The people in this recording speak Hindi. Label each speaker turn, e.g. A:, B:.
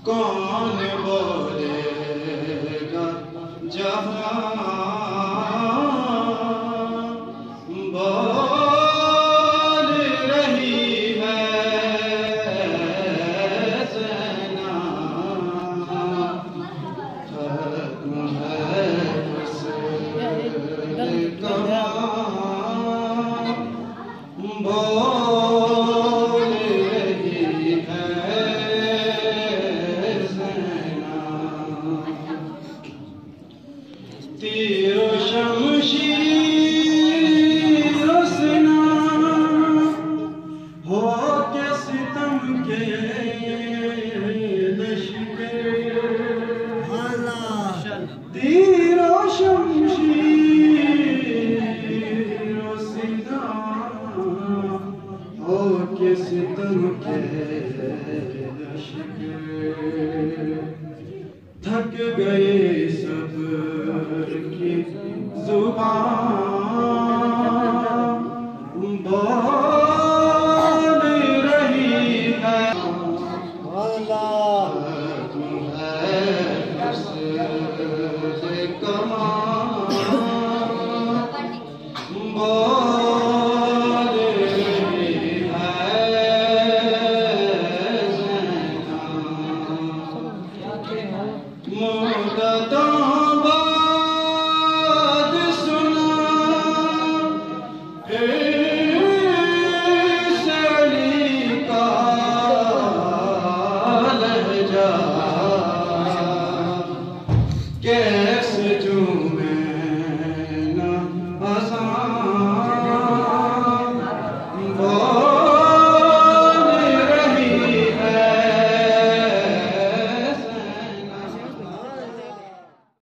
A: कौन बोलेगा जहाँ बोल रही है सेना, खत्म है बोल रही है सेना। तीर शमशीर सेना हो के सितम के लश्कर, तीर शमशीर सेना हो के सितम के लश्कर। थक गए सब्र की जुबान बोल रही है बोल रही है मुद्दतों